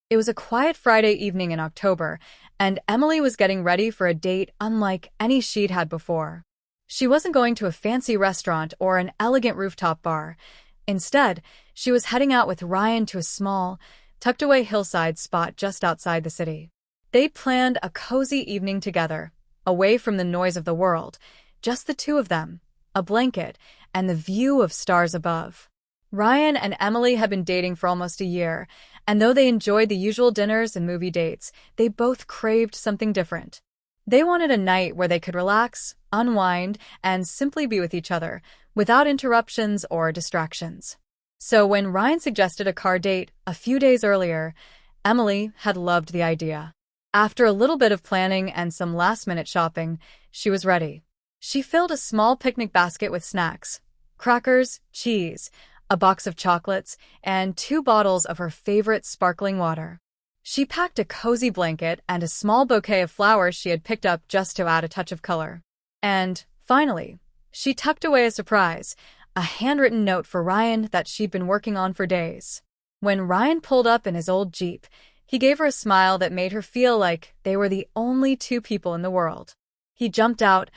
It was a quiet Friday evening in October, and Emily was getting ready for a date unlike any she'd had before. She wasn't going to a fancy restaurant or an elegant rooftop bar. Instead, she was heading out with Ryan to a small, tucked-away hillside spot just outside the city. They'd planned a cozy evening together, away from the noise of the world, just the two of them, a blanket, and the view of stars above. Ryan and Emily had been dating for almost a year, and though they enjoyed the usual dinners and movie dates, they both craved something different. They wanted a night where they could relax, unwind, and simply be with each other, without interruptions or distractions. So when Ryan suggested a car date a few days earlier, Emily had loved the idea. After a little bit of planning and some last-minute shopping, she was ready. She filled a small picnic basket with snacks, crackers, cheese, a box of chocolates, and 2 bottles of her favorite sparkling water. She packed a cozy blanket and a small bouquet of flowers she had picked up just to add a touch of color. And, finally, she tucked away a surprise, a handwritten note for Ryan that she'd been working on for days. When Ryan pulled up in his old Jeep, he gave her a smile that made her feel like they were the only 2 people in the world. He jumped out,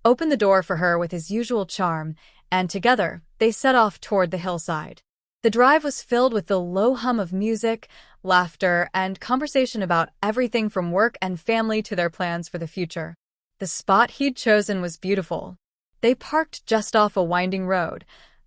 opened the door for her with his usual charm, and together, they set off toward the hillside. The drive was filled with the low hum of music, laughter, and conversation about everything from work and family to their plans for the future. The spot he'd chosen was beautiful. They parked just off a winding road,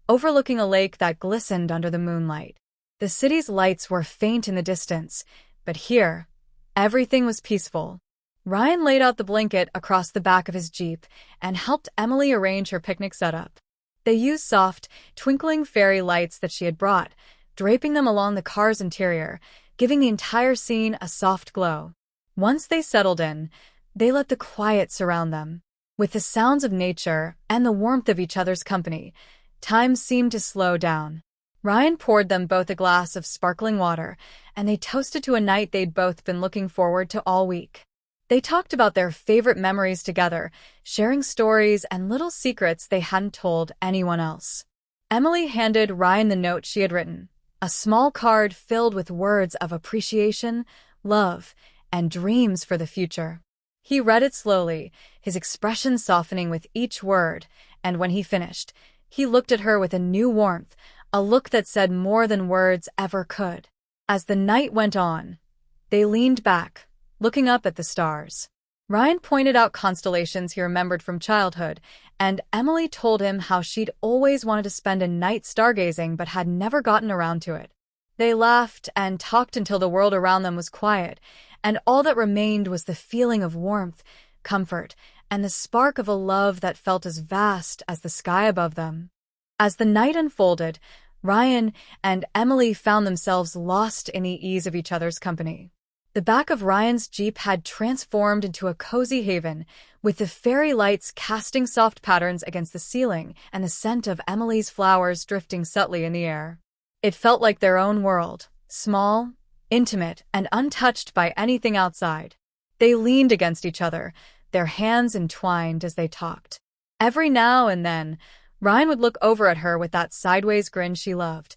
overlooking a lake that glistened under the moonlight. The city's lights were faint in the distance, but here, everything was peaceful. Ryan laid out the blanket across the back of his Jeep and helped Emily arrange her picnic setup. They used soft, twinkling fairy lights that she had brought, draping them along the car's interior, giving the entire scene a soft glow. Once they settled in, they let the quiet surround them. With the sounds of nature and the warmth of each other's company, time seemed to slow down. Ryan poured them both a glass of sparkling water, and they toasted to a night they'd both been looking forward to all week. They talked about their favorite memories together, sharing stories and little secrets they hadn't told anyone else. Emily handed Ryan the note she had written, a small card filled with words of appreciation, love, and dreams for the future. He read it slowly, his expression softening with each word, and when he finished, he looked at her with a new warmth, a look that said more than words ever could. As the night went on, they leaned back, looking up at the stars. Ryan pointed out constellations he remembered from childhood, and Emily told him how she'd always wanted to spend a night stargazing but had never gotten around to it. They laughed and talked until the world around them was quiet, and all that remained was the feeling of warmth, comfort, and the spark of a love that felt as vast as the sky above them. As the night unfolded, Ryan and Emily found themselves lost in the ease of each other's company. The back of Ryan's Jeep had transformed into a cozy haven, with the fairy lights casting soft patterns against the ceiling and the scent of Emily's flowers drifting subtly in the air. It felt like their own world, small, intimate, and untouched by anything outside. They leaned against each other, their hands entwined as they talked. Every now and then, Ryan would look over at her with that sideways grin she loved,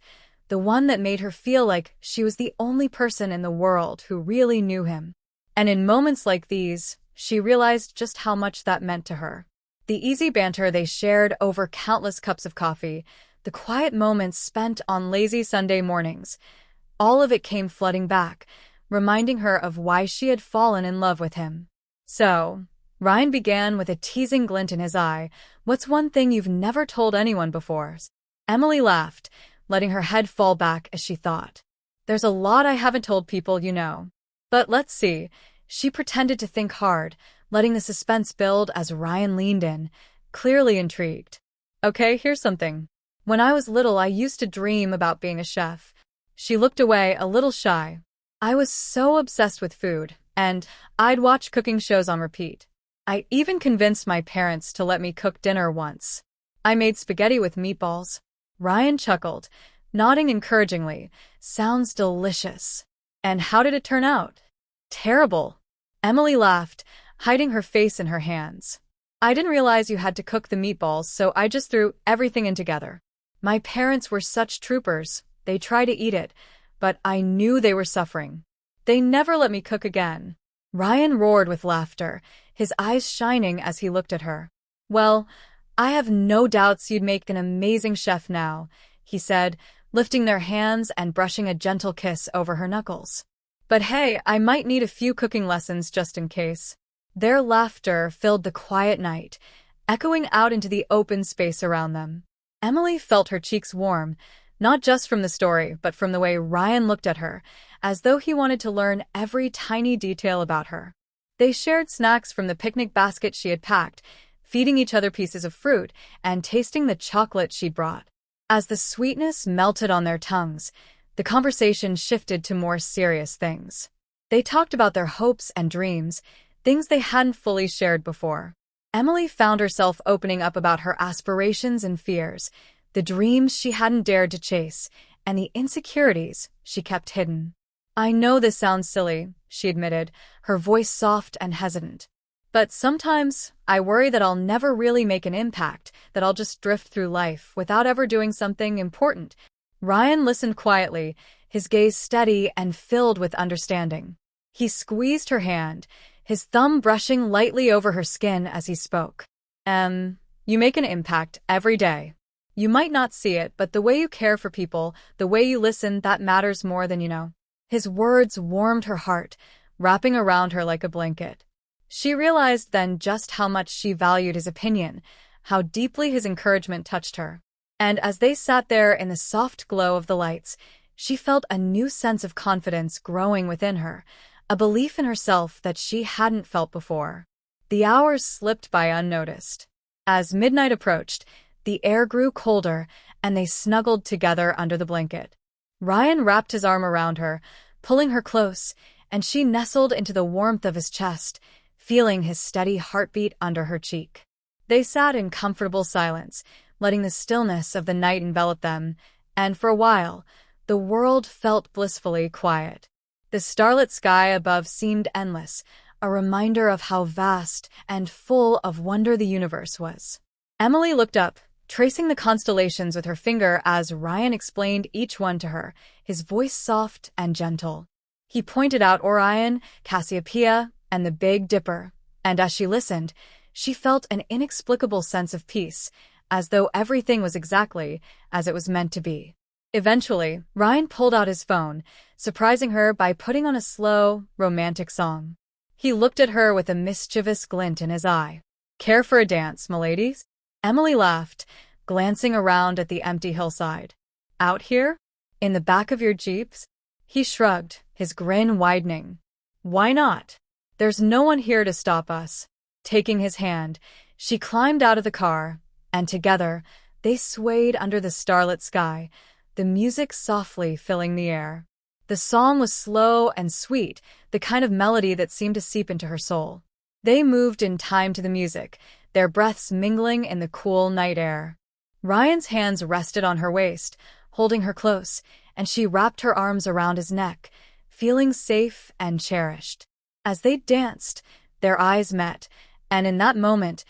the one that made her feel like she was the only person in the world who really knew him. And in moments like these, she realized just how much that meant to her. The easy banter they shared over countless cups of coffee, the quiet moments spent on lazy Sunday mornings, all of it came flooding back, reminding her of why she had fallen in love with him. So, Ryan began with a teasing glint in his eye, "What's one thing you've never told anyone before?" Emily laughed, letting her head fall back as she thought. "There's a lot I haven't told people, you know. But let's see." She pretended to think hard, letting the suspense build as Ryan leaned in, clearly intrigued. "Okay, here's something. When I was little, I used to dream about being a chef." She looked away, a little shy. "I was so obsessed with food, and I'd watch cooking shows on repeat. I even convinced my parents to let me cook dinner once. I made spaghetti with meatballs." Ryan chuckled, nodding encouragingly. "Sounds delicious. And how did it turn out?" "Terrible." Emily laughed, hiding her face in her hands. "I didn't realize you had to cook the meatballs, so I just threw everything in together. My parents were such troopers. They tried to eat it, but I knew they were suffering. They never let me cook again. Ryan roared with laughter, his eyes shining as he looked at her. Well, I have no doubts you'd make an amazing chef now, he said, lifting their hands and brushing a gentle kiss over her knuckles. But hey, I might need a few cooking lessons just in case. Their laughter filled the quiet night, echoing out into the open space around them. Emily felt her cheeks warm, not just from the story, but from the way Ryan looked at her, as though he wanted to learn every tiny detail about her. They shared snacks from the picnic basket she had packed, feeding each other pieces of fruit and tasting the chocolate she'd brought. As the sweetness melted on their tongues, the conversation shifted to more serious things. They talked about their hopes and dreams, things they hadn't fully shared before. Emily found herself opening up about her aspirations and fears, the dreams she hadn't dared to chase, and the insecurities she kept hidden. I know this sounds silly, she admitted, her voice soft and hesitant. But sometimes I worry that I'll never really make an impact, that I'll just drift through life without ever doing something important. Ryan listened quietly, his gaze steady and filled with understanding. He squeezed her hand, his thumb brushing lightly over her skin as he spoke. You make an impact every day. You might not see it, but the way you care for people, the way you listen, that matters more than you know. His words warmed her heart, wrapping around her like a blanket. She realized then just how much she valued his opinion, how deeply his encouragement touched her. And as they sat there in the soft glow of the lights, she felt a new sense of confidence growing within her, a belief in herself that she hadn't felt before. The hours slipped by unnoticed. As midnight approached, the air grew colder, and they snuggled together under the blanket. Ryan wrapped his arm around her, pulling her close, and she nestled into the warmth of his chest, feeling his steady heartbeat under her cheek. They sat in comfortable silence, letting the stillness of the night envelop them, and for a while, the world felt blissfully quiet. The starlit sky above seemed endless, a reminder of how vast and full of wonder the universe was. Emily looked up, tracing the constellations with her finger as Ryan explained each one to her, his voice soft and gentle. He pointed out Orion, Cassiopeia, and the Big Dipper, and as she listened, she felt an inexplicable sense of peace, as though everything was exactly as it was meant to be. Eventually, Ryan pulled out his phone, surprising her by putting on a slow, romantic song. He looked at her with a mischievous glint in his eye. "Care for a dance, m'ladies?" Emily laughed, glancing around at the empty hillside. "Out here? In the back of your jeeps?" He shrugged, his grin widening. "Why not? There's no one here to stop us." Taking his hand, she climbed out of the car, and together, they swayed under the starlit sky, the music softly filling the air. The song was slow and sweet, the kind of melody that seemed to seep into her soul. They moved in time to the music, their breaths mingling in the cool night air. Ryan's hands rested on her waist, holding her close, and she wrapped her arms around his neck, feeling safe and cherished. As they danced, their eyes met, and in that moment,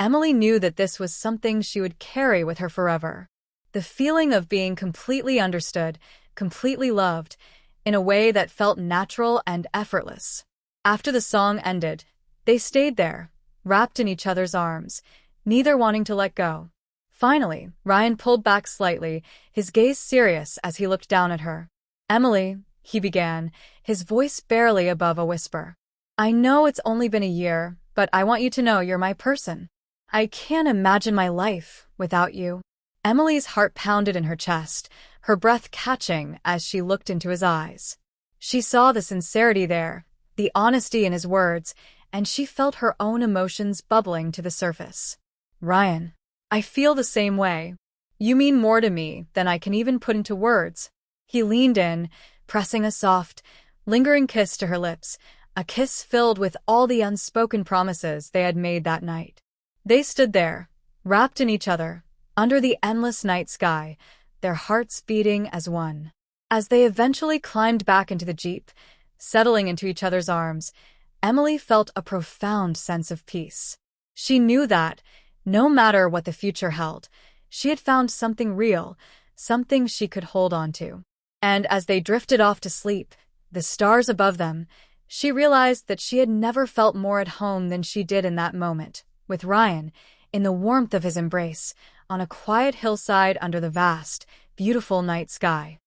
Emily knew that this was something she would carry with her forever. The feeling of being completely understood, completely loved, in a way that felt natural and effortless. After the song ended, they stayed there, wrapped in each other's arms, neither wanting to let go. Finally, Ryan pulled back slightly, his gaze serious as he looked down at her. "Emily," he began, his voice barely above a whisper. "I know it's only been a year, but I want you to know you're my person. I can't imagine my life without you." Emily's heart pounded in her chest, her breath catching as she looked into his eyes. She saw the sincerity there, the honesty in his words, and she felt her own emotions bubbling to the surface. "Ryan, I feel the same way. You mean more to me than I can even put into words." He leaned in, pressing a soft, lingering kiss to her lips, a kiss filled with all the unspoken promises they had made that night. They stood there, wrapped in each other, under the endless night sky, their hearts beating as one. As they eventually climbed back into the jeep, settling into each other's arms, Emily felt a profound sense of peace. She knew that, no matter what the future held, she had found something real, something she could hold on to. And as they drifted off to sleep, the stars above them, she realized that she had never felt more at home than she did in that moment, with Ryan, in the warmth of his embrace, on a quiet hillside under the vast, beautiful night sky.